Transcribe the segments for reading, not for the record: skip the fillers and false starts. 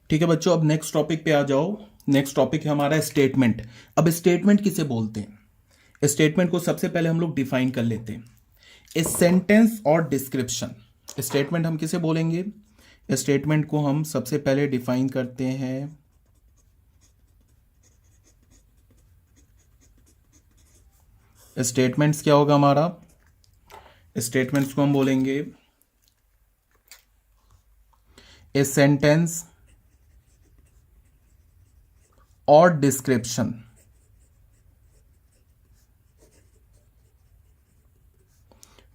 ठीक है बच्चों, अब नेक्स्ट टॉपिक पे आ जाओ। नेक्स्ट टॉपिक है हमारा स्टेटमेंट। अब स्टेटमेंट किसे बोलते हैं? स्टेटमेंट को सबसे पहले हम लोग डिफाइन कर लेते हैं। ए सेंटेंस और डिस्क्रिप्शन। स्टेटमेंट हम किसे बोलेंगे? स्टेटमेंट को हम सबसे पहले डिफाइन करते हैं स्टेटमेंट्स क्या होगा हमारा? स्टेटमेंट्स को हम बोलेंगे ए सेंटेंस और description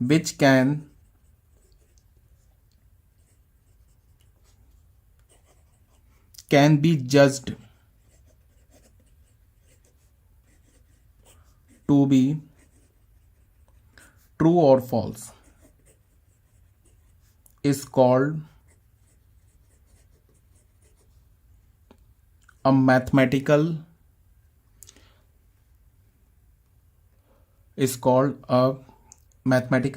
which can be judged to be true or false is called a mathematical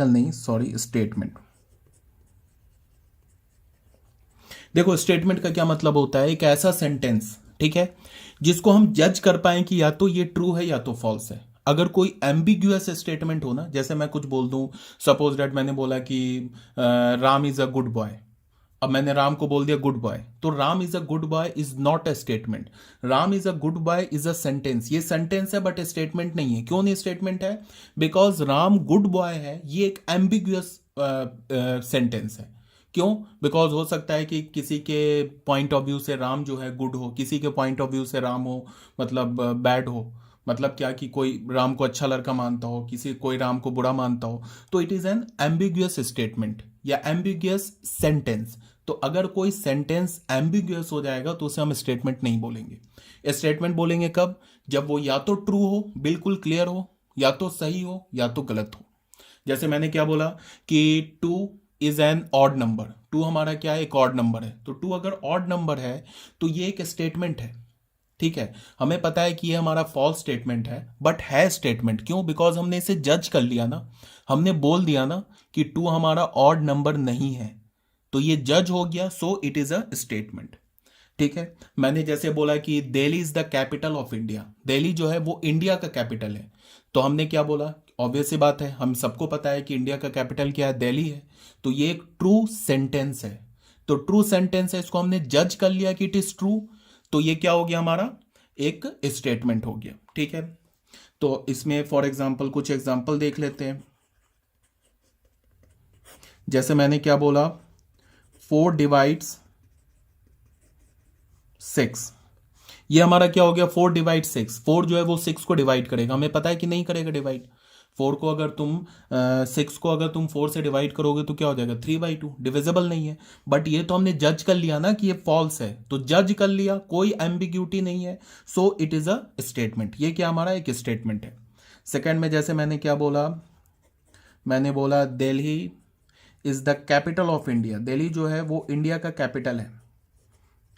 नहीं, सॉरी, स्टेटमेंट। देखो स्टेटमेंट का क्या मतलब होता है? एक ऐसा सेंटेंस, ठीक है, जिसको हम जज कर पाए कि या तो ये ट्रू है या तो फॉल्स है। अगर कोई एम्बिग्यूअस स्टेटमेंट हो ना, जैसे मैं कुछ बोल दूं, सपोज दैट मैंने बोला कि Ram is a good boy. अब मैंने राम को बोल दिया गुड बॉय, तो Ram is a good boy is not a statement. Ram is a good boy is a sentence. ये सेंटेंस है बट स्टेटमेंट नहीं है। क्यों नहीं स्टेटमेंट है? बिकॉज राम गुड बॉय है, ये एक एम्बिग्यूअस सेंटेंस है। क्यों? बिकॉज हो सकता है कि किसी के पॉइंट ऑफ व्यू से राम जो है गुड हो, किसी के पॉइंट ऑफ व्यू से राम हो मतलब बैड हो। मतलब क्या कि कोई राम को अच्छा लड़का मानता हो, कोई राम को बुरा मानता हो। तो it is an ambiguous statement या एम्बिग्यूअस सेंटेंस। तो अगर कोई सेंटेंस एम्बिग्यूअस हो जाएगा तो उसे हम स्टेटमेंट नहीं बोलेंगे। स्टेटमेंट बोलेंगे कब? जब वो या तो ट्रू हो, बिल्कुल क्लियर हो, या तो सही हो, या तो गलत हो। जैसे मैंने क्या बोला कि two is an odd number. Two हमारा क्या है? एक ऑड नंबर है। तो टू अगर ऑड नंबर है तो ये एक स्टेटमेंट है। ठीक है, हमें पता है कि ये हमारा फॉल्स स्टेटमेंट है बट है स्टेटमेंट। क्यों? बिकॉज हमने इसे जज कर लिया ना, हमने बोल दिया ना कि टू हमारा ऑड नंबर नहीं है, तो ये जज हो गया, so it is a statement. ठीक है, मैंने जैसे बोला कि Delhi is the capital of India. Delhi जो है वो इंडिया का कैपिटल है। तो हमने क्या बोला? ऑब्वियस सी बात है, हम सबको पता है कि इंडिया का कैपिटल क्या है? दिल्ली है। तो ये एक ट्रू सेंटेंस है। तो ट्रू सेंटेंस है, इसको हमने जज कर लिया कि इट इज ट्रू। तो ये क्या हो गया हमारा? एक स्टेटमेंट हो गया। ठीक है, तो इसमें फॉर एग्जाम्पल कुछ एग्जाम्पल देख लेते हैं। जैसे मैंने क्या बोला? 4 डिवाइड्स 6। ये हमारा क्या हो गया? 4 डिवाइड 6। 4 जो है वो 6 को डिवाइड करेगा। हमें पता है कि नहीं करेगा डिवाइड। 4 को अगर तुम 6 को अगर तुम 4 से डिवाइड करोगे तो क्या हो जाएगा? 3/2। डिविजिबल नहीं है। बट ये तो हमने जज कर लिया ना कि ये फॉल्स है, तो जज कर लिया, कोई एम्बिग्यूटी नहीं है, so it is a statement. ये क्या हमारा एक स्टेटमेंट है। सेकेंड में जैसे मैंने क्या बोला? मैंने बोला Delhi is the capital of India. Delhi जो है वो इंडिया का कैपिटल है,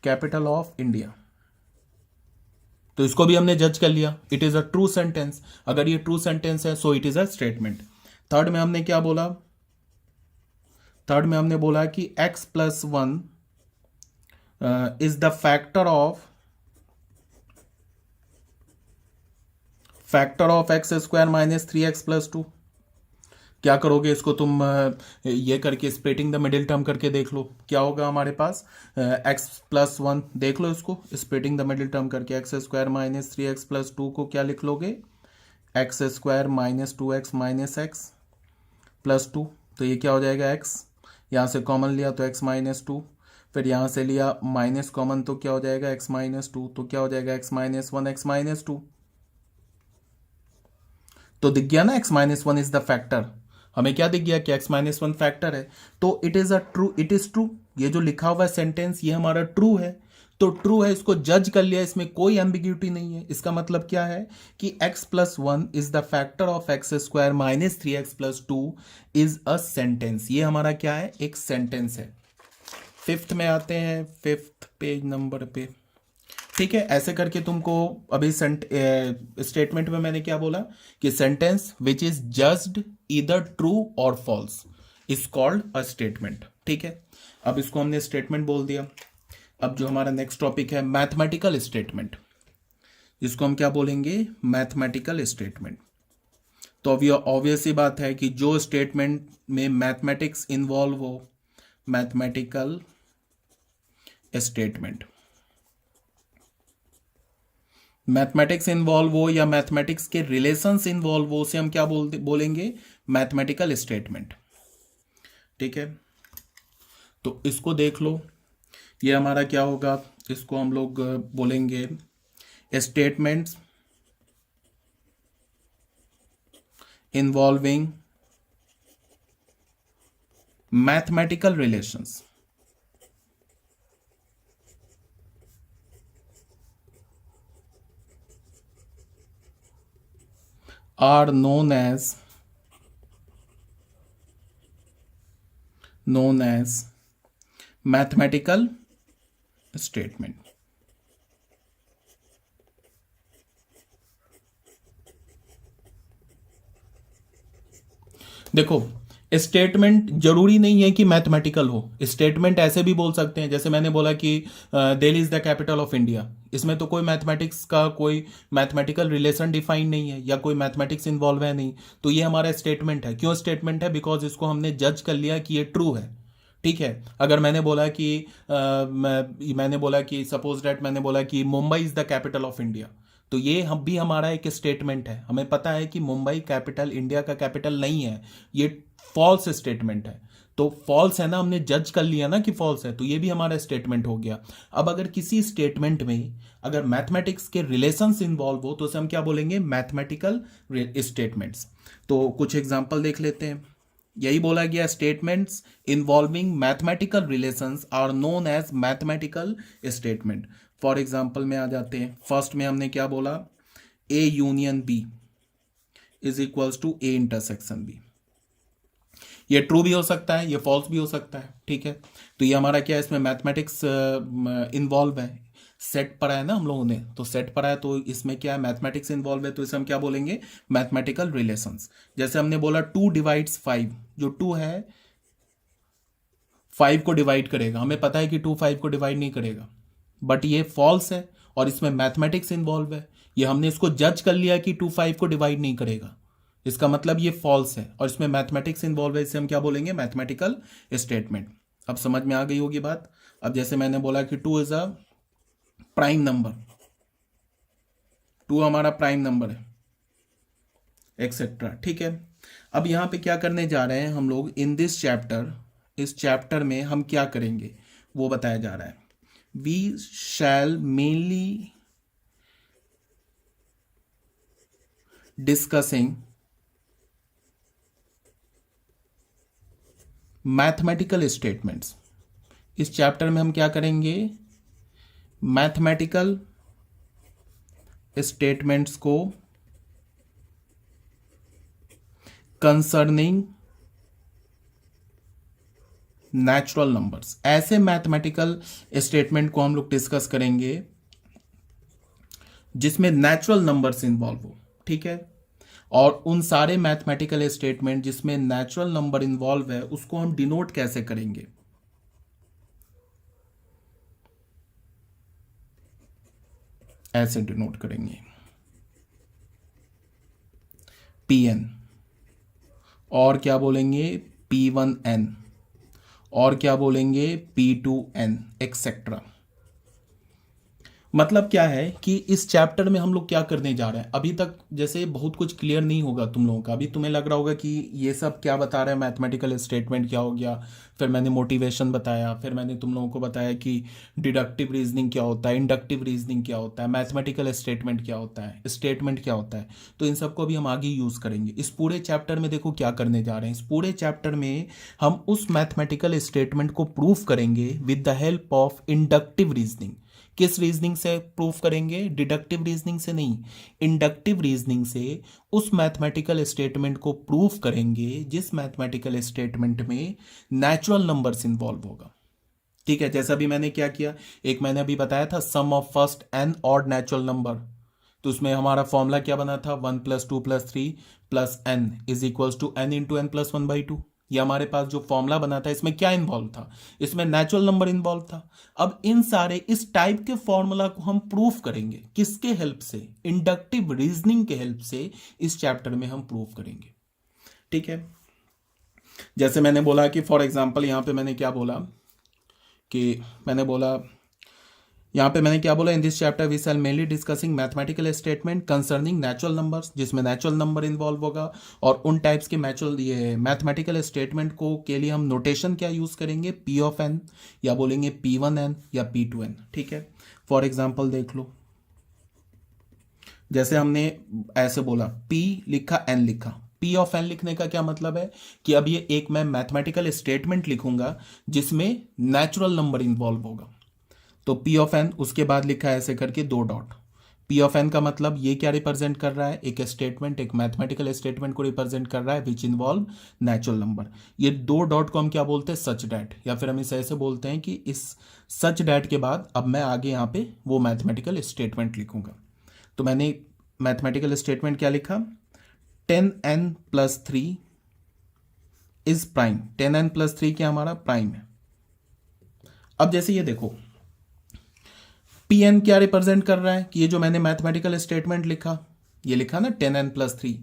कैपिटल ऑफ इंडिया। तो इसको भी हमने जज कर लिया, it is a true sentence. अगर ये ट्रू सेंटेंस है so it is a statement. Third में हमने क्या बोला? थर्ड में हमने बोला कि x+1 is the factor of x² - 3x+2। क्या करोगे इसको तुम? ये करके स्प्लिटिंग द मिडिल टर्म करके देख लो क्या होगा हमारे पास। x+1 देख लो, इसको स्प्लिटिंग द मिडिल टर्म करके x² - 3x+2 को क्या लिख लोगे? x² - 2x - x+2। तो ये क्या हो जाएगा? x यहाँ से कॉमन लिया तो x - 2, फिर यहाँ से लिया माइनस कॉमन तो क्या हो जाएगा? x - 2। तो क्या हो जाएगा? x - 1 x - 2। तो दिख गया ना, x - 1 इज द फैक्टर। हमें क्या दिख गया कि x - 1 फैक्टर है। तो it is a true, it is true. ये जो लिखा हुआ है सेंटेंस ये हमारा ट्रू है। तो ट्रू है, इसको जज कर लिया, इसमें कोई एम्बिग्यूटी नहीं है। इसका मतलब क्या है कि x+1 is the factor of x² - 3x+2 is a sentence. ये हमारा क्या है? एक सेंटेंस है। फिफ्थ में आते हैं, फिफ्थ पेज नंबर पे। ठीक है, ऐसे करके तुमको अभी स्टेटमेंट में मैंने क्या बोला कि sentence which is judged either true और false is called a statement. ठीक है, अब इसको हमने स्टेटमेंट बोल दिया। अब जो हमारा नेक्स्ट टॉपिक है मैथमेटिकल स्टेटमेंट, जिसको हम क्या बोलेंगे, मैथमेटिकल स्टेटमेंट। तो अब ये ऑब्वियस ही बात है कि जो स्टेटमेंट में मैथमेटिक्स इन्वॉल्व हो, मैथमेटिकल स्टेटमेंट, मैथमेटिक्स इन्वॉल्व हो या मैथमेटिक्स के रिलेशंस इन्वॉल्व हो, उसे हम क्या बोलेंगे, मैथमेटिकल स्टेटमेंट। ठीक है, तो इसको देख लो, ये हमारा क्या होगा, इसको हम लोग बोलेंगे statements involving mathematical relations are known as mathematical statement। देखो, स्टेटमेंट जरूरी नहीं है कि मैथमेटिकल हो, स्टेटमेंट ऐसे भी बोल सकते हैं, जैसे मैंने बोला कि Delhi is the capital of India, इसमें तो कोई मैथमेटिक्स का कोई मैथमेटिकल रिलेशन डिफाइन नहीं है या कोई मैथमेटिक्स इन्वॉल्व है नहीं, तो ये हमारा स्टेटमेंट है। क्यों स्टेटमेंट है? बिकॉज इसको हमने जज कर लिया कि ये ट्रू है। ठीक है, अगर मैंने बोला कि मैंने बोला कि सपोज दैट मैंने बोला कि Mumbai is the capital of India, तो ये हम भी हमारा एक स्टेटमेंट है, हमें पता है कि मुंबई कैपिटल इंडिया का कैपिटल नहीं है, ये फॉल्स स्टेटमेंट है। तो फॉल्स है ना, हमने जज कर लिया ना कि फॉल्स है, तो ये भी हमारा स्टेटमेंट हो गया। अब अगर किसी स्टेटमेंट में अगर मैथमेटिक्स के रिलेशंस इन्वॉल्व हो तो उसे हम क्या बोलेंगे, मैथमेटिकल स्टेटमेंट्स। तो कुछ एग्जांपल देख लेते हैं। यही बोला गया, statements involving mathematical relations are known as mathematical statement. For example में आ जाते हैं, फर्स्ट में हमने क्या बोला, A union B is equals to A intersection B. ये ट्रू भी हो सकता है, ये फॉल्स भी हो सकता है। ठीक है, तो ये हमारा क्या है, इसमें मैथमेटिक्स इन्वॉल्व है, सेट पढ़ा है ना हम लोगों ने, तो सेट पढ़ा है, तो इसमें क्या है, मैथमेटिक्स इन्वॉल्व है, तो इसे हम क्या बोलेंगे, मैथमेटिकल रिलेशंस। जैसे हमने बोला 2 डिवाइड्स 5, जो 2 है 5 को डिवाइड करेगा, हमें पता है कि 2 5 को डिवाइड नहीं करेगा, बट ये फॉल्स है और इसमें मैथमेटिक्स इन्वॉल्व है, ये हमने इसको जज कर लिया कि 2 5 को डिवाइड नहीं करेगा, इसका मतलब ये फॉल्स है और इसमें मैथमेटिक्स इन्वॉल्व है, इसे हम क्या बोलेंगे, मैथमेटिकल स्टेटमेंट। अब समझ में आ गई होगी बात। अब जैसे मैंने बोला कि 2 इज अ प्राइम नंबर, 2 हमारा प्राइम नंबर है, एक्सेट्रा। ठीक है, अब यहां पे क्या करने जा रहे हैं हम लोग इन दिस चैप्टर, इस चैप्टर में हम क्या करेंगे वो बताया जा रहा है। We shall mainly discussing mathematical statements. इस चैप्टर में हम क्या करेंगे, मैथमेटिकल स्टेटमेंट्स को कंसर्निंग नेचुरल नंबर्स। ऐसे मैथमेटिकल स्टेटमेंट को हम लोग डिस्कस करेंगे जिसमें नेचुरल नंबर्स इन्वॉल्व हो। ठीक है, और उन सारे मैथमेटिकल स्टेटमेंट जिसमें नेचुरल नंबर इन्वॉल्व है उसको हम डिनोट कैसे करेंगे, ऐसे डिनोट करेंगे, Pn, और क्या बोलेंगे, P1n, और क्या बोलेंगे, P2n, एक्सेट्रा। मतलब क्या है कि इस चैप्टर में हम लोग क्या करने जा रहे हैं, अभी तक जैसे बहुत कुछ क्लियर नहीं होगा तुम लोगों का, अभी तुम्हें लग रहा होगा कि ये सब क्या बता रहे हैं, मैथमेटिकल स्टेटमेंट क्या हो गया, फिर मैंने मोटिवेशन बताया, फिर मैंने तुम लोगों को बताया कि डिडक्टिव रीजनिंग क्या होता है, इंडक्टिव रीजनिंग क्या होता है, मैथमेटिकल स्टेटमेंट क्या होता है, स्टेटमेंट क्या होता है। तो इन सबको भी हम आगे यूज़ करेंगे। इस पूरे चैप्टर में देखो क्या करने जा रहे हैं, इस पूरे चैप्टर में हम उस मैथमेटिकल स्टेटमेंट को प्रूव करेंगे with the help of inductive reasoning. किस रीजनिंग से प्रूफ करेंगे, डिडक्टिव रीजनिंग से नहीं, इंडक्टिव रीजनिंग से उस मैथमेटिकल स्टेटमेंट को प्रूफ करेंगे जिस मैथमेटिकल स्टेटमेंट में नेचुरल नंबर्स इन्वॉल्व होगा। ठीक है, जैसा भी मैंने क्या किया, एक मैंने अभी बताया था sum of first N odd natural number, तो उसमें हमारा फॉर्मूला क्या बना था, 1 + 2 + 3 + n is equals to n × n + 1/2। ये हमारे पास जो फॉर्मूला बना था इसमें क्या इन्वॉल्व था, इसमें नेचुरल नंबर इन्वॉल्व था। अब इन सारे इस टाइप के फॉर्मूला को हम प्रूफ करेंगे किसके हेल्प से, इंडक्टिव रीजनिंग के हेल्प से इस चैप्टर में हम प्रूफ करेंगे। ठीक है, जैसे मैंने बोला कि फॉर एग्जांपल यहां पे मैंने क्या बोला कि in this chapter we shall mainly discussing mathematical statement concerning natural numbers, जिसमें नेचुरल नंबर इन्वॉल्व होगा। और उन टाइप्स के मैथमेटिकल स्टेटमेंट को के लिए हम नोटेशन क्या यूज करेंगे, पी ऑफ एन, या बोलेंगे P1n या P2n। ठीक है, फॉर एग्जाम्पल देख लो, जैसे हमने ऐसे बोला P लिखा n लिखा, P ऑफ n लिखने का क्या मतलब है कि अब ये एक मैं मैथमेटिकल स्टेटमेंट लिखूंगा जिसमें नेचुरल नंबर इन्वॉल्व होगा। तो P ऑफ n उसके बाद लिखा है ऐसे करके 2 डॉट। P ऑफ n का मतलब ये क्या रिप्रेजेंट कर रहा है, एक स्टेटमेंट, एक मैथमेटिकल स्टेटमेंट को रिप्रेजेंट कर रहा है विच इन्वॉल्व नेचुरल नंबर। ये 2 डॉट को हम क्या बोलते हैं, सच डैट, या फिर हम इसे ऐसे बोलते हैं कि इस सच डैट के बाद अब मैं आगे यहाँ पे वो मैथमेटिकल स्टेटमेंट लिखूंगा। तो मैंने मैथमेटिकल स्टेटमेंट क्या लिखा, 10n+3 इज प्राइम। 10n+3 क्या हमारा प्राइम है। अब जैसे ये देखो Pn क्या रिप्रेजेंट कर रहा है कि ये जो मैंने मैथमेटिकल स्टेटमेंट लिखा, ये लिखा ना 10n+3,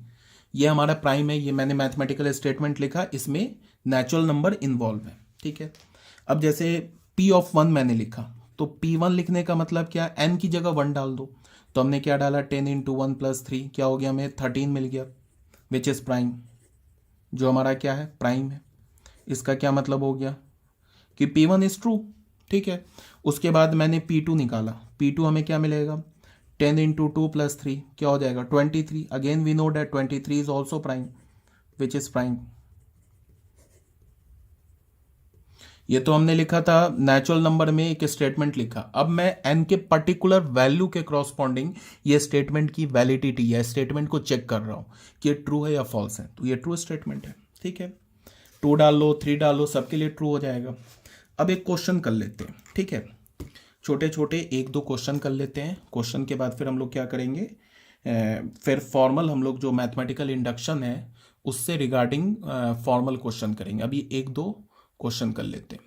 ये हमारा प्राइम है। ये मैंने मैथमेटिकल स्टेटमेंट लिखा, इसमें नेचुरल नंबर इन्वॉल्व है। ठीक है, अब जैसे P ऑफ 1 मैंने लिखा, तो P1 लिखने का मतलब क्या, n की जगह 1 डाल दो। तो हमने क्या डाला, 10 × 1+3 क्या हो गया, हमें 13 मिल गया, विच इज प्राइम, जो हमारा क्या है, प्राइम है। इसका क्या मतलब हो गया कि P1 इज ट्रू। ठीक है, उसके बाद मैंने P2 निकाला, P2 हमें क्या मिलेगा, 10 × 2+3 क्या हो जाएगा, 23। Again we know that 23 is also prime, which is prime. ये तो हमने लिखा था नेचुरल नंबर में एक स्टेटमेंट लिखा। अब मैं n के पर्टिकुलर वैल्यू के क्रॉसपॉन्डिंग ये स्टेटमेंट की वैलिडिटी या स्टेटमेंट को चेक कर रहा हूं कि ये ट्रू है या फॉल्स है। तो ये ट्रू स्टेटमेंट है। ठीक है, 2 डाल लो, 3 डाल लो, सबके लिए ट्रू हो जाएगा। अब एक क्वेश्चन कर लेते हैं। ठीक है, छोटे छोटे 1-2 क्वेश्चन कर लेते हैं। क्वेश्चन के बाद फिर हम लोग क्या करेंगे, फिर फॉर्मल हम लोग जो मैथमेटिकल इंडक्शन है उससे रिगार्डिंग फॉर्मल क्वेश्चन करेंगे। अभी 1-2 क्वेश्चन कर लेते हैं।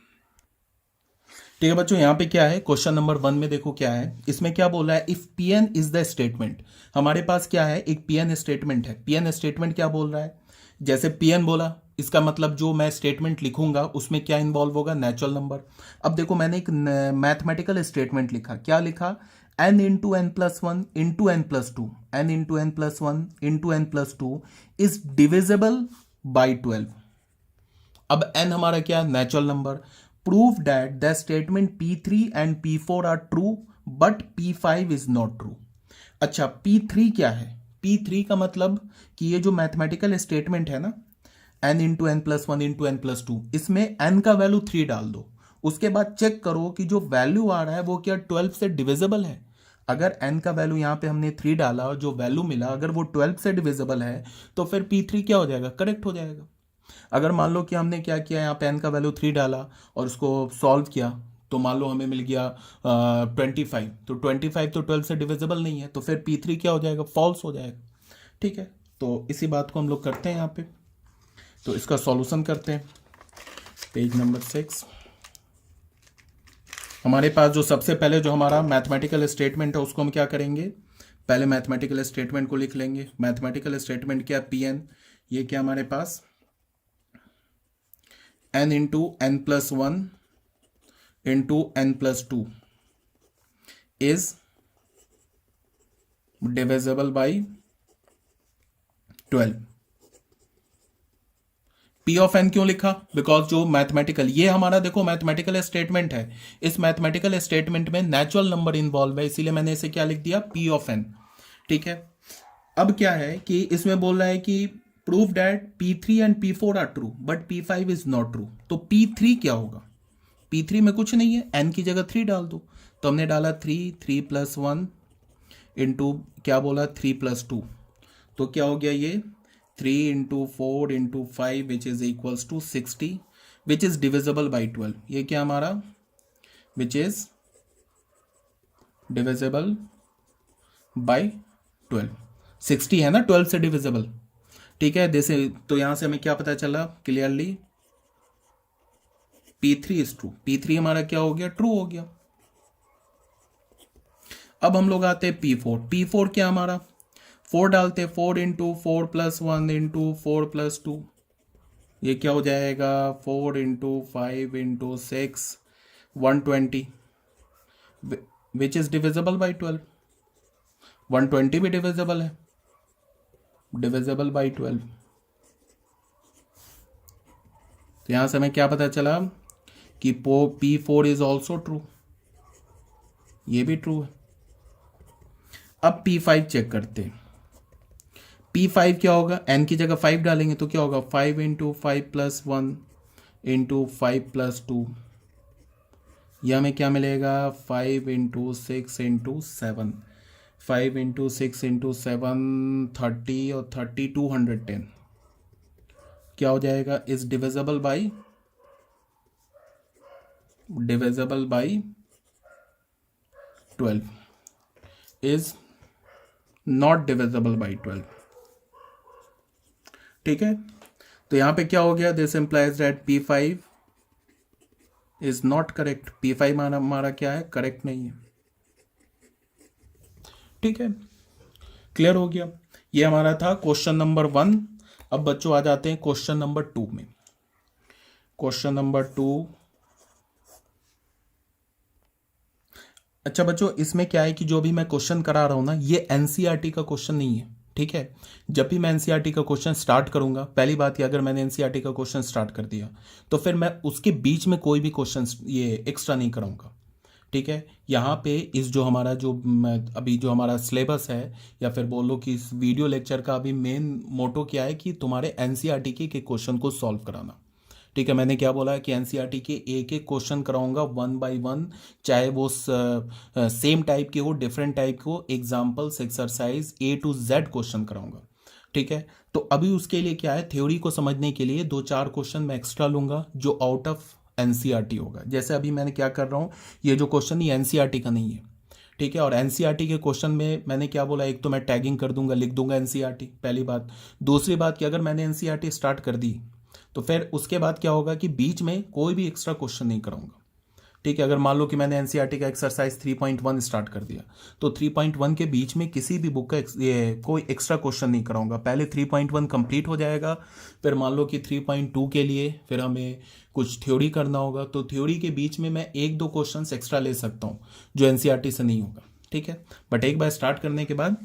ठीक है बच्चों, यहाँ पे क्या है, क्वेश्चन नंबर 1 में देखो क्या है, इसमें क्या बोला है, if Pn is the statement. हमारे पास क्या है, एक Pn स्टेटमेंट है। Pn स्टेटमेंट क्या बोल रहा है, जैसे Pn बोला, इसका मतलब जो मैं स्टेटमेंट लिखूंगा उसमें क्या इन्वॉल्व होगा, नेचुरल नंबर। अब देखो मैंने एक मैथमेटिकल स्टेटमेंट लिखा, क्या लिखा, n × n+1 × n+2, n × n+1 × n+2 is divisible by 12। अब n हमारा क्या, natural number. Prove that the statement P3 and P4 are true but P5 is not true. अच्छा, P3 क्या है, P3 का मतलब कि ये जो मैथमेटिकल स्टेटमेंट है ना, n × n+1 × n+2, इसमें n का वैल्यू 3 डाल दो। उसके बाद चेक करो कि जो वैल्यू आ रहा है वो क्या 12 से डिविजिबल है। अगर n का वैल्यू यहाँ पे हमने 3 डाला और जो वैल्यू मिला अगर वो 12 से डिविजिबल है तो फिर P3 क्या हो जाएगा, करेक्ट हो जाएगा। अगर मान लो कि हमने क्या किया, यहाँ पे n का वैल्यू 3 डाला और उसको सॉल्व किया, तो मान लो हमें मिल गया 25, तो 25 तो 12 से डिविजिबल नहीं है, तो फिर P3 क्या हो जाएगा, फॉल्स हो जाएगा। ठीक है, तो इसी बात को हम लोग करते हैं यहाँ पे। तो इसका सॉल्यूशन करते हैं, पेज नंबर 6। हमारे पास जो सबसे पहले जो हमारा मैथमेटिकल स्टेटमेंट है उसको हम क्या करेंगे, पहले मैथमेटिकल स्टेटमेंट को लिख लेंगे। मैथमेटिकल स्टेटमेंट क्या, Pn, ये क्या हमारे पास n × n+1 × n+2 is divisible by 12। P of n क्यों लिखा, बिकॉज जो मैथमेटिकल, ये हमारा देखो मैथमेटिकल स्टेटमेंट है, इस मैथमेटिकल स्टेटमेंट में नेचुरल नंबर इन्वॉल्व है, इसीलिए मैंने इसे क्या लिख दिया, P ऑफ n। ठीक है, अब क्या है कि इसमें बोल रहा है कि prove that P3 and P4 are true but P5 is not true. तो P3 क्या होगा, P3 में कुछ नहीं है, n की जगह 3 डाल दो। तो हमने डाला 3+1 इंटू क्या बोला 3+2, तो क्या हो गया ये 3 × 4 × 5 which is equals to 60 which is divisible by 12। ये क्या हमारा, विच इज डिविजिबल बाई 12। 60 है ना 12 से डिविजिबल, ठीक है, जैसे तो यहां से हमें क्या पता चला clearly, P3 is true, P3 हमारा क्या हो गया, ट्रू हो गया। अब हम लोग आते हैं P4, P4 क्या हमारा, 4 डालते हैं, 4 इंटू 4 प्लस 1 इंटू 4 प्लस 2, ये क्या हो जाएगा, 4 into 5 into 6 120, which is divisible by 12, 120 भी डिविजिबल है, डिविजिबल बाई 12। तो यहां से हमें क्या पता चला कि P4 इज ऑल्सो ट्रू, ये भी ट्रू है। अब P5 चेक करते हैं, P5 क्या होगा, n की जगह 5 डालेंगे तो क्या होगा, 5 इंटू 5 प्लस 1 इंटू 5 प्लस 2, यह हमें क्या मिलेगा, 5 इंटू 6 इंटू 7, 5 इंटू 6 इंटू 7 30 और 30 210, क्या हो जाएगा, is divisible by 12, is not divisible by 12। ठीक है, तो यहां पे क्या हो गया, this implies that P5 is not correct, P5 हमारा क्या है, करेक्ट नहीं है। ठीक है, क्लियर हो गया, ये हमारा था क्वेश्चन नंबर 1। अब बच्चों आ जाते हैं क्वेश्चन नंबर 2 में। क्वेश्चन नंबर 2, अच्छा बच्चों इसमें क्या है कि जो भी मैं क्वेश्चन करा रहा हूं ना, ये एनसीईआरटी का क्वेश्चन नहीं है। ठीक है, जब भी मैं एनसीईआरटी का क्वेश्चन स्टार्ट करूंगा, पहली बात ये, अगर मैंने एनसीईआरटी का क्वेश्चन स्टार्ट कर दिया तो फिर मैं उसके बीच में कोई भी क्वेश्चन ये एक्स्ट्रा नहीं कराऊंगा। ठीक है, यहाँ पे इस जो हमारा जो अभी जो हमारा सिलेबस है, या फिर बोलो कि इस वीडियो लेक्चर का अभी मेन मोटो क्या है कि तुम्हारे एनसीईआरटी के क्वेश्चन को सॉल्व कराना। ठीक है, मैंने क्या बोला कि एनसीईआरटी के एक एक क्वेश्चन कराऊंगा 1 बाय 1, चाहे वो सेम टाइप के हो, डिफरेंट टाइप के हो, examples, exercise A to Z question कराऊंगा। ठीक है, तो अभी उसके लिए क्या है, थ्योरी को समझने के लिए 2-4 क्वेश्चन मैं एक्स्ट्रा लूंगा जो आउट ऑफ एनसीईआरटी होगा। जैसे अभी मैंने क्या कर रहा हूँ, ये जो क्वेश्चन ये एनसीईआरटी का नहीं है। ठीक है, और एनसीईआरटी के क्वेश्चन में मैंने क्या बोला, एक तो मैं टैगिंग कर दूंगा, लिख दूंगा एनसीईआरटी, पहली बात। दूसरी बात कि अगर मैंने एनसीईआरटी स्टार्ट कर दी तो फिर उसके बाद क्या होगा कि बीच में कोई भी एक्स्ट्रा क्वेश्चन नहीं कराऊंगा। ठीक है, अगर मान लो कि मैंने एनसीईआरटी का एक्सरसाइज 3.1 स्टार्ट कर दिया तो 3.1 के बीच में किसी भी बुक का ये कोई एक्स्ट्रा क्वेश्चन नहीं कराऊंगा, पहले 3.1 कंप्लीट हो जाएगा, फिर मान लो कि 3.2 के लिए फिर हमें कुछ थ्योरी करना होगा, तो थ्योरी के बीच में मैं 1-2 क्वेश्चन एक्स्ट्रा ले सकता हूँ जो एनसीईआरटी से नहीं होगा। ठीक है, बट एक बार स्टार्ट करने के बाद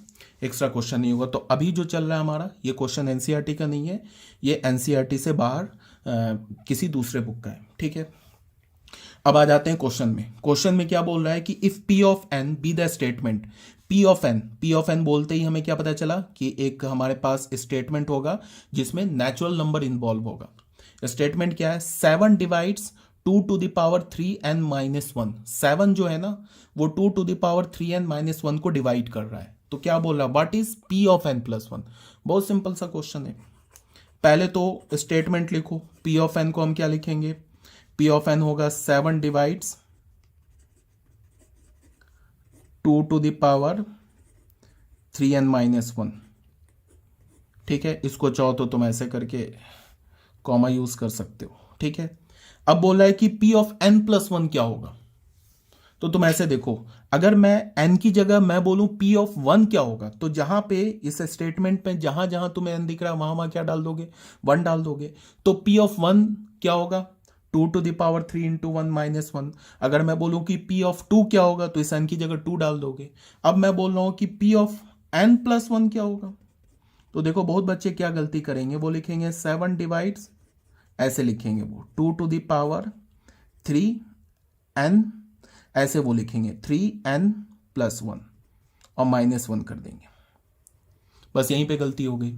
एक्स्ट्रा क्वेश्चन नहीं होगा। तो अभी जो चल रहा है हमारा, ये क्वेश्चन एनसीईआरटी का नहीं है, ये एनसीईआरटी से बाहर किसी दूसरे बुक का है। ठीक है, अब आ जाते हैं क्वेश्चन में। क्वेश्चन में क्या बोल रहा है कि if P of n be the statement, P of n बोलते ही हमें क्या पता चला कि एक हमारे पास स्टेटमेंट होगा जिसमें नेचुरल नंबर इन्वॉल्व होगा। स्टेटमेंट क्या है, 7 divides 2 to the power 3n minus 1। 7 जो है ना वो 2 to the power 3n minus 1 को डिवाइड कर रहा है। तो क्या बोल रहा है, what is P of n plus 1। बहुत सिंपल सा क्वेश्चन है। पहले तो स्टेटमेंट लिखो, P ऑफ n को हम क्या लिखेंगे, P ऑफ n होगा 7 divides 2 to the power 3n minus 1। ठीक है, इसको चाहो तो तुम ऐसे करके कॉमा यूज कर सकते हो। ठीक है, अब बोला है कि P ऑफ n प्लस 1 क्या होगा, तो तुम ऐसे देखो, अगर मैं n की जगह मैं बोलूं P ऑफ 1 क्या होगा, तो जहां पे इस स्टेटमेंट में जहां जहां तुम्हें n दिख रहा है वहां वहां क्या डाल दोगे, 1 डाल दोगे। तो P ऑफ 1 क्या होगा, 2 to the power 3 into 1 minus 1। अगर मैं बोलूं कि P ऑफ 2 क्या होगा, तो इस n की जगह 2 डाल दोगे। अब मैं बोल रहा हूं कि P ऑफ n प्लस 1 क्या होगा, तो देखो बहुत बच्चे क्या गलती करेंगे, वो लिखेंगे 7 डिवाइड्स, ऐसे लिखेंगे वो 2 to the power 3n, ऐसे वो लिखेंगे 3n प्लस 1 और माइनस 1 कर देंगे। बस यहीं पे गलती हो गई,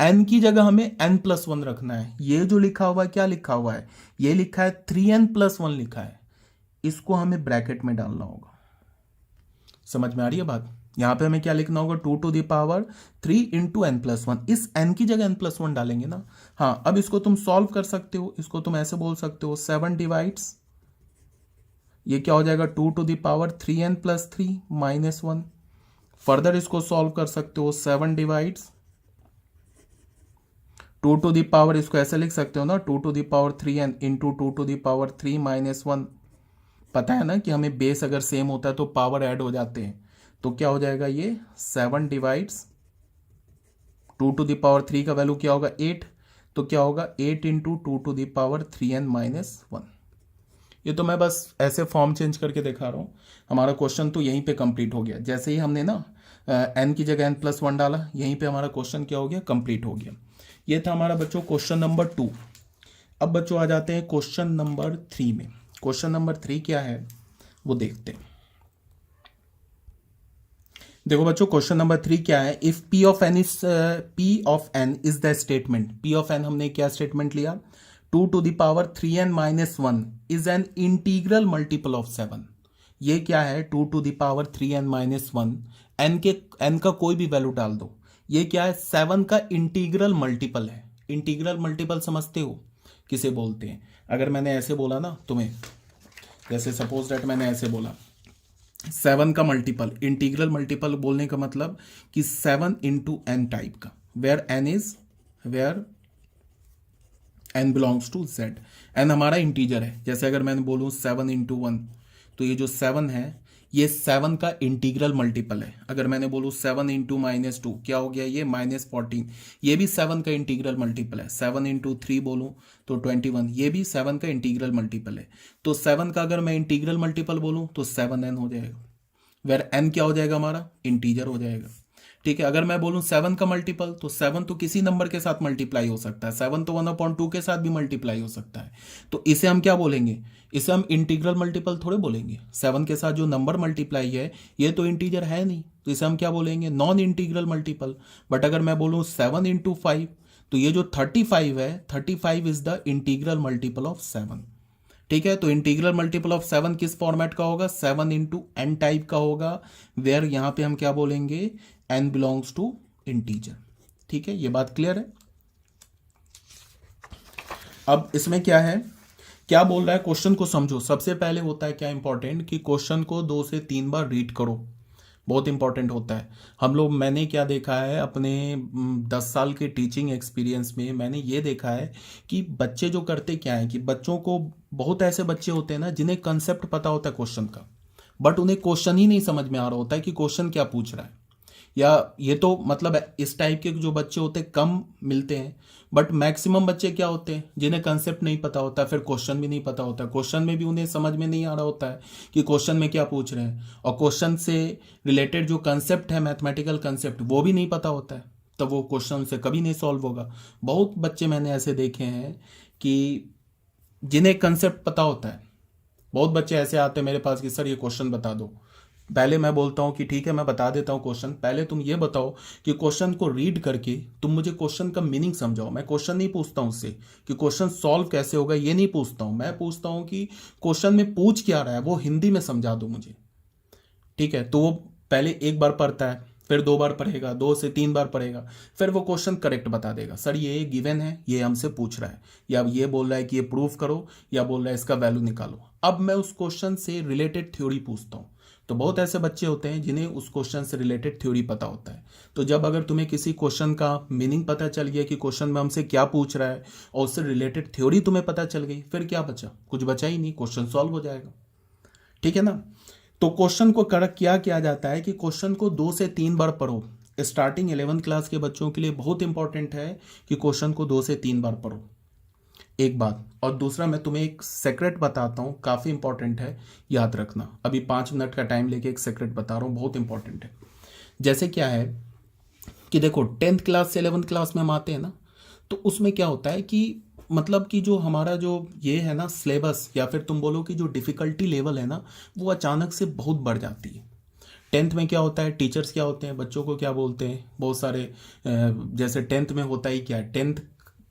n की जगह हमें n प्लस 1 रखना है। ये जो लिखा हुआ है क्या लिखा हुआ है, ये लिखा है 3n प्लस 1 लिखा है, इसको हमें ब्रैकेट में डालना होगा। समझ में आ रही है बात, यहां पे हमें क्या लिखना होगा, 2 to the power 3 into n plus 1, इस n की जगह n प्लस 1 डालेंगे ना। हाँ, अब इसको तुम सॉल्व कर सकते हो, इसको तुम ऐसे बोल सकते हो 7 डिवाइड्स, ये क्या हो जाएगा 2 to the power 3n plus 3 minus 1। Further इसको सॉल्व कर सकते हो 7 डिवाइड्स 2 इसको ऐसे लिख सकते हो ना, 2 एन इंटू 2 - 3 पता है ना कि हमें बेस अगर सेम होता है तो पावर ऐड हो जाते हैं, तो क्या हो जाएगा ये 7 डिवाइड्स 2 का वैल्यू क्या होगा 8, तो क्या होगा 8 इंटू 2 - 3n - 1। ये तो मैं बस ऐसे फॉर्म चेंज करके दिखा रहा हूँ, हमारा क्वेश्चन तो यहीं पे कंप्लीट हो गया। जैसे ही हमने ना n की जगह n+1 डाला, यहीं पे हमारा क्वेश्चन क्या हो गया, कंप्लीट हो गया। ये था हमारा बच्चों क्वेश्चन नंबर 2। अब बच्चों आ जाते हैं क्वेश्चन नंबर 3 में। क्वेश्चन नंबर 3 क्या है वो देखते हैं। देखो बच्चों क्वेश्चन नंबर 3 क्या है, if p of n is the statement, p of n हमने क्या स्टेटमेंट लिया, 2 - 3n - 1 is an integral multiple of 7। ये क्या है 2 - 3n - 1, n का कोई भी वैल्यू डाल दो, ये क्या है 7 का इंटीग्रल मल्टीपल है। इंटीग्रल मल्टीपल समझते हो किसे बोलते हैं? अगर मैंने ऐसे बोला ना तुम्हें, जैसे सपोज दैट मैंने ऐसे बोला 7 का मल्टीपल, इंटीग्रल मल्टीपल बोलने का मतलब कि 7 इंटू एन टाइप का, where n belongs to z। n हमारा इंटीजर है। जैसे अगर मैंने बोलूँ 7 इंटू 1, तो ये जो 7 है ये 7 का इंटीग्रल मल्टीपल है। अगर मैंने बोलूँ 7 इंटू -2, क्या हो गया ये -14, ये भी 7 का इंटीग्रल मल्टीपल है। 7 इंटू 3 बोलूँ तो 21, ये भी 7 का इंटीग्रल मल्टीपल है। तो 7 का अगर मैं इंटीग्रल मल्टीपल बोलूँ तो 7n हो जाएगा, वेर n क्या हो जाएगा हमारा, इंटीजर हो जाएगा। ठीक है, अगर मैं बोलूं 7 का मल्टीपल, तो 7 तो किसी नंबर के साथ मल्टीप्लाई हो सकता है, 7 तो 1/2 के साथ भी मल्टीप्लाई हो सकता है। तो इसे हम क्या बोलेंगे, इसे हम इंटीग्रल मल्टीपल थोड़े बोलेंगे। 7 के साथ जो नंबर मल्टीप्लाई है ये तो इंटीजर है नहीं, तो इसे हम क्या बोलेंगे, नॉन इंटीग्रल मल्टीपल। बट अगर मैं बोलूँ 7 इंटू 5, तो ये जो 35 है, 35 is the integral multiple of 7। ठीक है, तो इंटीग्रल मल्टीपल ऑफ 7 किस फॉर्मेट का होगा, 7 इंटू एन टाइप का होगा, वेयर यहां पे हम क्या बोलेंगे, n बिलोंग्स टू इंटीजर। ठीक है, ये बात क्लियर है। अब इसमें क्या है, क्या बोल रहा है, क्वेश्चन को समझो। सबसे पहले होता है क्या इंपॉर्टेंट कि क्वेश्चन को 2 से 3 बार रीड करो, बहुत इंपॉर्टेंट होता है। मैंने क्या देखा है अपने 10 साल के टीचिंग एक्सपीरियंस में, मैंने ये देखा है कि बच्चे जो करते क्या है कि बच्चों को, बहुत ऐसे बच्चे होते हैं ना जिन्हें कंसेप्ट पता होता है क्वेश्चन का, बट उन्हें क्वेश्चन ही नहीं समझ में आ रहा होता है कि क्वेश्चन क्या पूछ रहा है। या ये तो मतलब इस टाइप के जो बच्चे होते हैं कम मिलते हैं, बट मैक्सिमम बच्चे क्या होते हैं जिन्हें कंसेप्ट नहीं पता होता, फिर क्वेश्चन भी नहीं पता होता, क्वेश्चन में भी उन्हें समझ में नहीं आ रहा होता है कि क्वेश्चन में क्या पूछ रहे हैं, और क्वेश्चन से रिलेटेड जो कंसेप्ट है, मैथमेटिकल कंसेप्ट, वो भी नहीं पता होता है, तो वो क्वेश्चन से कभी नहीं सॉल्व होगा। बहुत बच्चे मैंने ऐसे देखे हैं कि जिन्हें कंसेप्ट पता होता है। बहुत बच्चे ऐसे आते हैं मेरे पास कि सर ये क्वेश्चन बता दो। पहले मैं बोलता हूं कि ठीक है मैं बता देता हूं क्वेश्चन, पहले तुम ये बताओ कि क्वेश्चन को रीड करके तुम मुझे क्वेश्चन का मीनिंग समझाओ। मैं क्वेश्चन नहीं पूछता हूं उससे कि क्वेश्चन सॉल्व कैसे होगा, ये नहीं पूछता हूं। मैं पूछता हूं कि क्वेश्चन में पूछ क्या रहा है वो हिंदी में समझा दो मुझे। ठीक है, तो वो पहले एक बार पढ़ता है, फिर 2 बार पढ़ेगा, 2 से 3 बार पढ़ेगा, फिर वो क्वेश्चन करेक्ट बता देगा। सर ये गिवन है, ये हमसे पूछ रहा है, या ये बोल रहा है कि ये प्रूफ करो, या बोल रहा है इसका वैल्यू निकालो। अब मैं उस क्वेश्चन से रिलेटेड थ्योरी पूछता हूँ। तो बहुत ऐसे बच्चे होते हैं जिन्हें उस क्वेश्चन से रिलेटेड थ्योरी पता होता है। तो जब अगर तुम्हें किसी क्वेश्चन का मीनिंग पता चल गया कि क्वेश्चन में हमसे क्या पूछ रहा है, और उससे रिलेटेड थ्योरी तुम्हें पता चल गई, फिर क्या बचा, कुछ बचा ही नहीं, क्वेश्चन सॉल्व हो जाएगा। ठीक है ना। तो क्वेश्चन को करेक्ट क्या किया जाता है कि क्वेश्चन को 2 से 3 बार पढ़ो। स्टार्टिंग 11th क्लास के बच्चों के लिए बहुत इंपॉर्टेंट है कि क्वेश्चन को 2 से 3 बार पढ़ो, एक बात। और दूसरा मैं तुम्हें एक सेक्रेट बताता हूँ, काफ़ी इंपॉर्टेंट है, याद रखना। अभी 5 मिनट का टाइम लेके एक सेक्रेट बता रहा हूँ, बहुत इंपॉर्टेंट है। जैसे क्या है कि देखो 10th क्लास से 11th क्लास में हम आते हैं ना, तो उसमें क्या होता है कि मतलब कि जो हमारा जो ये है ना सिलेबस, या फिर तुम बोलो कि जो डिफ़िकल्टी लेवल है ना, वो अचानक से बहुत बढ़ जाती है। 10th में क्या होता है, टीचर्स क्या होते हैं, बच्चों को क्या बोलते हैं, बहुत सारे जैसे 10th में होता ही क्या है, 10th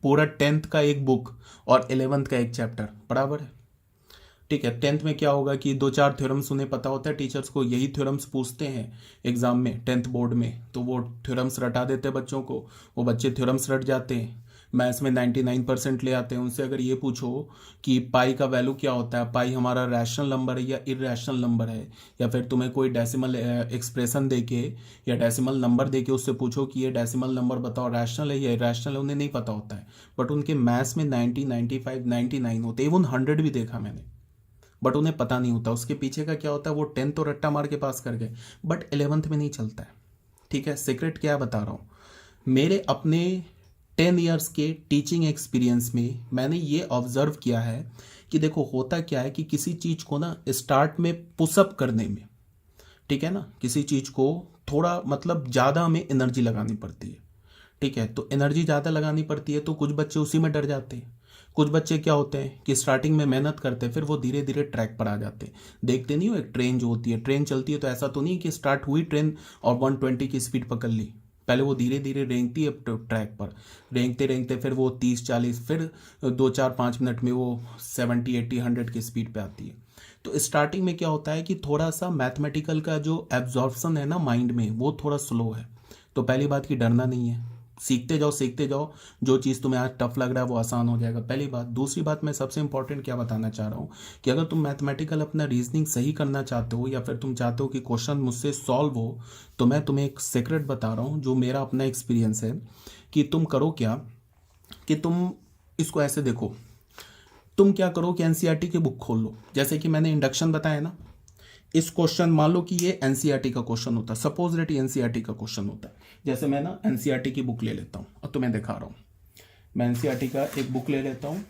पूरा 10th का एक बुक और 11th का एक चैप्टर बराबर है। ठीक है, 10th में क्या होगा कि 2-4 थ्योरम्स उन्हें पता होता है, टीचर्स को यही थ्योरम्स पूछते हैं एग्जाम में 10th बोर्ड में, तो वो थ्योरम्स रटा देते हैं बच्चों को, वो बच्चे थ्योरम्स रट जाते हैं। मैथ्स में 99% ले आते हैं, उनसे अगर ये पूछो कि पाई का वैल्यू क्या होता है, पाई हमारा रैशनल नंबर है या इरेशनल नंबर है, या फिर तुम्हें कोई डेसिमल एक्सप्रेशन देके या डेसिमल नंबर देके उससे पूछो कि ये डेसिमल नंबर बताओ रैशनल है या इरेशनल है, उन्हें नहीं पता होता है। बट उनके मैथ्स में 90, 95, 99 होते, इवन 100 भी देखा मैंने, बट उन्हें पता नहीं होता उसके पीछे का क्या होता है। वो 10 तो रट्टा मार के पास कर गए, बट 11th में नहीं चलता है। ठीक है, सीक्रेट क्या बता रहा हूँ, मेरे अपने 10 ईयर्स के टीचिंग एक्सपीरियंस में मैंने ये ऑब्जर्व किया है कि देखो होता क्या है कि किसी चीज़ को ना स्टार्ट में पुशअप करने में, ठीक है ना, किसी चीज़ को थोड़ा मतलब ज़्यादा हमें एनर्जी लगानी पड़ती है। ठीक है, तो एनर्जी ज़्यादा लगानी पड़ती है तो कुछ बच्चे उसी में डर जाते हैं। कुछ बच्चे क्या होते हैं कि स्टार्टिंग में मेहनत करते हैं, फिर वो धीरे धीरे ट्रैक पर आ जाते हैं। देखते नहीं हो, एक ट्रेन जो होती है, ट्रेन चलती है तो ऐसा तो नहीं कि स्टार्ट हुई ट्रेन और 120 की स्पीड पकड़ ली, पहले वो धीरे धीरे रेंगती है ट्रैक पर, रेंगते रेंगते फिर वो 30-40, फिर 2-4-5 मिनट में वो 70-80-100 की स्पीड पे आती है। तो स्टार्टिंग में क्या होता है कि थोड़ा सा मैथमेटिकल का जो एब्जॉर्प्शन है ना माइंड में, वो थोड़ा स्लो है। तो पहली बात कि डरना नहीं है, सीखते जाओ सीखते जाओ, जो चीज़ तुम्हें आज टफ लग रहा है वो आसान हो जाएगा, पहली बात। दूसरी बात, मैं सबसे इंपॉर्टेंट क्या बताना चाह रहा हूँ कि अगर तुम मैथमेटिकल अपना रीजनिंग सही करना चाहते हो या फिर तुम चाहते हो कि क्वेश्चन मुझसे सॉल्व हो, तो मैं तुम्हें एक सीक्रेट बता रहा हूँ जो मेरा अपना एक्सपीरियंस है कि तुम करो क्या कि तुम इसको ऐसे देखो, तुम क्या करो कि एनसीईआरटी की बुक खोल लो। जैसे कि मैंने इंडक्शन बताया ना, इस क्वेश्चन मान लो कि ये एनसीईआरटी का क्वेश्चन होता है, सपोज दैट एनसीईआरटी का क्वेश्चन होता है। जैसे मैं ना एनसीईआरटी की बुक ले लेता हूँ और तुम्हें दिखा रहा हूँ, मैं एनसीईआरटी का एक बुक ले लेता हूँ।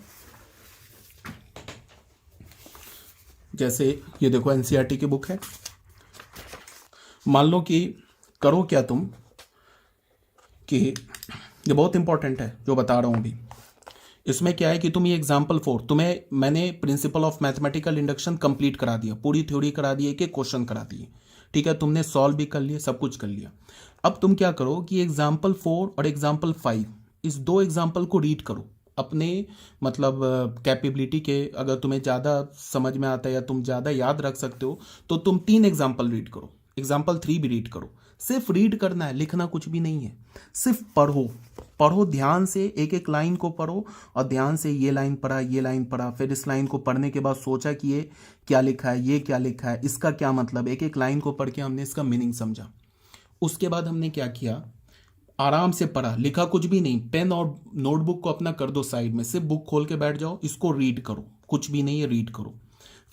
जैसे ये देखो एनसीईआरटी की बुक है। मान लो कि करो क्या तुम कि ये बहुत इंपॉर्टेंट है जो बता रहा हूँ अभी। इसमें क्या है कि तुम ये एग्जाम्पल 4, तुम्हें मैंने principle of mathematical induction complete करा दिया, पूरी थ्योरी करा दी, एक एक क्वेश्चन करा दिए। ठीक है, तुमने सॉल्व भी कर लिया, सब कुछ कर लिया। अब तुम क्या करो कि एग्जाम्पल 4 और एग्जाम्पल 5, इस दो एग्जाम्पल को रीड करो अपने मतलब कैपेबिलिटी के। अगर तुम्हें ज़्यादा समझ में आता है या तुम ज़्यादा याद रख सकते हो तो तुम 3 एग्जाम्पल रीड करो, एग्जाम्पल 3 भी रीड करो। सिर्फ रीड करना है, लिखना कुछ भी नहीं है, सिर्फ पढ़ो। पढ़ो ध्यान से, एक एक लाइन को पढ़ो और ध्यान से ये लाइन पढ़ा, ये लाइन पढ़ा, फिर इस लाइन को पढ़ने के बाद सोचा कि ये क्या लिखा है, ये क्या लिखा है, इसका क्या मतलब। एक एक लाइन को पढ़ के हमने इसका मीनिंग समझा। उसके बाद हमने क्या किया, आराम से पढ़ा, लिखा कुछ भी नहीं। पेन और नोटबुक को अपना कर दो साइड में, सिर्फ बुक खोल के बैठ जाओ, इसको रीड करो, कुछ भी नहीं है, रीड करो।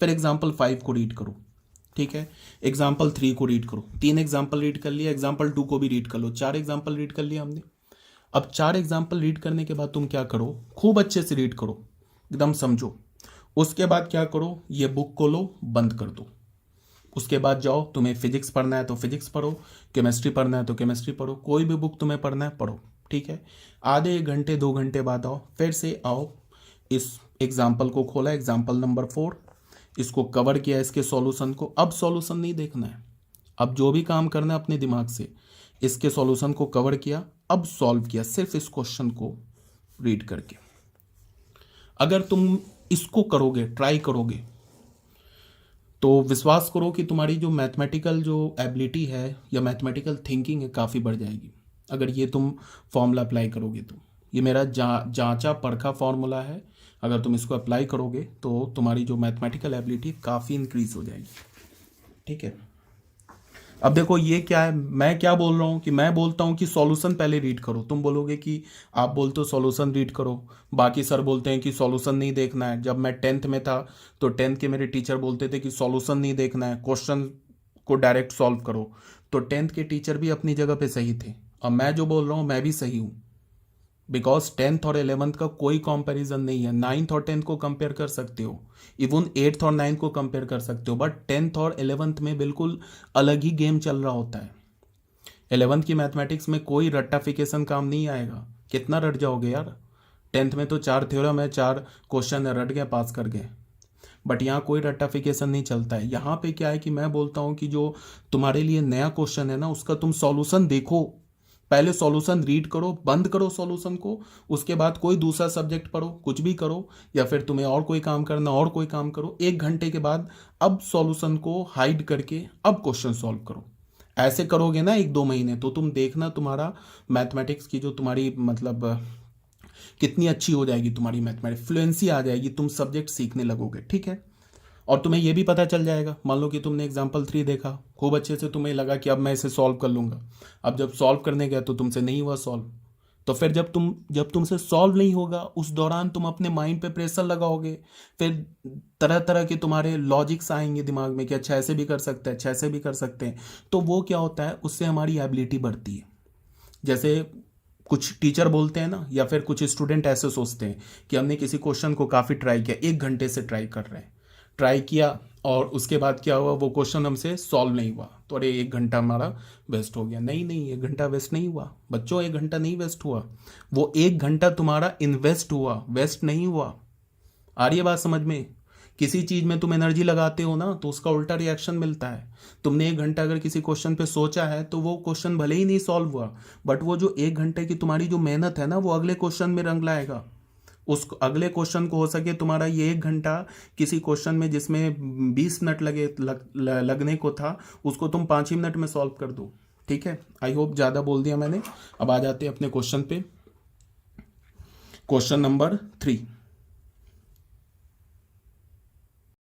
फिर एग्जाम्पल 5 को रीड करो, ठीक है, एग्जाम्पल 3 को रीड करो। 3 एग्जाम्पल रीड कर लिया, एग्जाम्पल 2 को भी रीड कर लो, 4 एग्जाम्पल रीड कर लिया हमने। अब 4 एग्जाम्पल रीड करने के बाद तुम क्या करो, खूब अच्छे से रीड करो, एकदम समझो। उसके बाद क्या करो, ये बुक को लो, बंद कर दो। उसके बाद जाओ, तुम्हें फिजिक्स पढ़ना है तो फिजिक्स पढ़ो, केमिस्ट्री पढ़ना है तो केमिस्ट्री पढ़ो, कोई भी बुक तुम्हें पढ़ना है पढ़ो। ठीक है, आधे 1 घंटे 2 घंटे बाद आओ, फिर से आओ, इस एग्जाम्पल को खोला, एग्जाम्पल नंबर 4, इसको कवर किया, इसके सॉल्यूशन को। अब सॉल्यूशन नहीं देखना है, अब जो भी काम करना है अपने दिमाग से, इसके सॉल्यूशन को कवर किया, अब सॉल्व किया सिर्फ इस क्वेश्चन को रीड करके। अगर तुम इसको करोगे, ट्राई करोगे, तो विश्वास करो कि तुम्हारी जो मैथमेटिकल जो एबिलिटी है या मैथमेटिकल थिंकिंग है काफ़ी बढ़ जाएगी। अगर ये तुम फॉर्मूला अप्लाई करोगे तो ये मेरा जांचा परखा फॉर्मूला है, अगर तुम इसको अप्लाई करोगे तो तुम्हारी जो मैथमेटिकल एबिलिटी काफ़ी इंक्रीज हो जाएगी। ठीक है, अब देखो ये क्या है, मैं क्या बोल रहा हूँ कि मैं बोलता हूँ कि सॉल्यूशन पहले रीड करो। तुम बोलोगे कि आप बोलते हो सॉल्यूशन रीड करो, बाकी सर बोलते हैं कि सॉल्यूशन नहीं देखना है। जब मैं 10th में था तो 10th के मेरे टीचर बोलते थे कि सॉल्यूशन नहीं देखना है, क्वेश्चन को डायरेक्ट सॉल्व करो। तो 10th के टीचर भी अपनी जगह पे सही थे, और मैं जो बोल रहा हूँ मैं भी सही हूँ, बिकॉज 10th और 11th का कोई कंपैरिजन नहीं है। 9th और 10th को कंपेयर कर सकते हो, इवन 8th और 9th को कंपेयर कर सकते हो, बट 10th और 11th में बिल्कुल अलग ही गेम चल रहा होता है। 11th की मैथमेटिक्स में कोई रट्टाफिकेशन काम नहीं आएगा, कितना रट जाओगे यार। 10th में तो 4 थ्योरम है, 4 क्वेश्चन है, रट गए, पास कर गए। बट यहाँ कोई रट्टाफिकेशन नहीं चलता है। यहाँ पे क्या है कि मैं बोलता हूँ कि जो तुम्हारे लिए नया क्वेश्चन है ना, उसका तुम सॉल्यूशन देखो, पहले सॉल्यूशन रीड करो, बंद करो सॉल्यूशन को, उसके बाद कोई दूसरा सब्जेक्ट पढ़ो, कुछ भी करो, या फिर तुम्हें और कोई काम करना और कोई काम करो। 1 घंटे के बाद अब सॉल्यूशन को हाइड करके अब क्वेश्चन सॉल्व करो। ऐसे करोगे ना 1-2 महीने, तो तुम देखना तुम्हारा मैथमेटिक्स की जो तुम्हारी मतलब कितनी अच्छी हो जाएगी तुम्हारी मैथमेटिक्स, फ्लुएंसी आ जाएगी, तुम सब्जेक्ट सीखने लगोगे, ठीक है। और तुम्हें ये भी पता चल जाएगा, मान लो कि तुमने एग्जाम्पल 3 देखा खूब अच्छे से, तुम्हें लगा कि अब मैं इसे सॉल्व कर लूंगा। अब जब सॉल्व करने गए तो तुमसे नहीं हुआ सॉल्व, तो फिर जब तुमसे सॉल्व नहीं होगा उस दौरान तुम अपने माइंड पे प्रेशर लगाओगे, फिर तरह तरह के तुम्हारे लॉजिक्स आएंगे दिमाग में कि अच्छा ऐसे भी कर सकते हैं, अच्छा ऐसे भी कर सकते हैं। तो वो क्या होता है, उससे हमारी एबिलिटी बढ़ती है। जैसे कुछ टीचर बोलते हैं ना, या फिर कुछ स्टूडेंट ऐसे सोचते हैं कि हमने किसी क्वेश्चन को काफ़ी ट्राई किया, 1 घंटे से ट्राई कर रहे हैं, ट्राई किया और उसके बाद क्या हुआ, वो क्वेश्चन हमसे सॉल्व नहीं हुआ, तो अरे 1 घंटा हमारा वेस्ट हो गया। नहीं नहीं, 1 घंटा वेस्ट नहीं हुआ बच्चों, 1 घंटा नहीं वेस्ट हुआ, वो 1 घंटा तुम्हारा इन्वेस्ट हुआ, वेस्ट नहीं हुआ। आ रही है बात समझ में? किसी चीज में तुम एनर्जी लगाते हो ना तो उसका उल्टा रिएक्शन मिलता है। तुमने 1 घंटा अगर किसी क्वेश्चन पे सोचा है तो वो क्वेश्चन भले ही नहीं सॉल्व हुआ, बट वो जो 1 घंटे की तुम्हारी जो मेहनत है ना, वो अगले क्वेश्चन में रंग लाएगा। उस अगले क्वेश्चन को हो सके तुम्हारा ये 1 घंटा किसी क्वेश्चन में जिसमें 20 मिनट लगने को था, उसको तुम 5 ही मिनट में सॉल्व कर दो, ठीक है। आई होप ज़्यादा बोल दिया मैंने। अब आ जाते हैं अपने क्वेश्चन पे। Question number 3।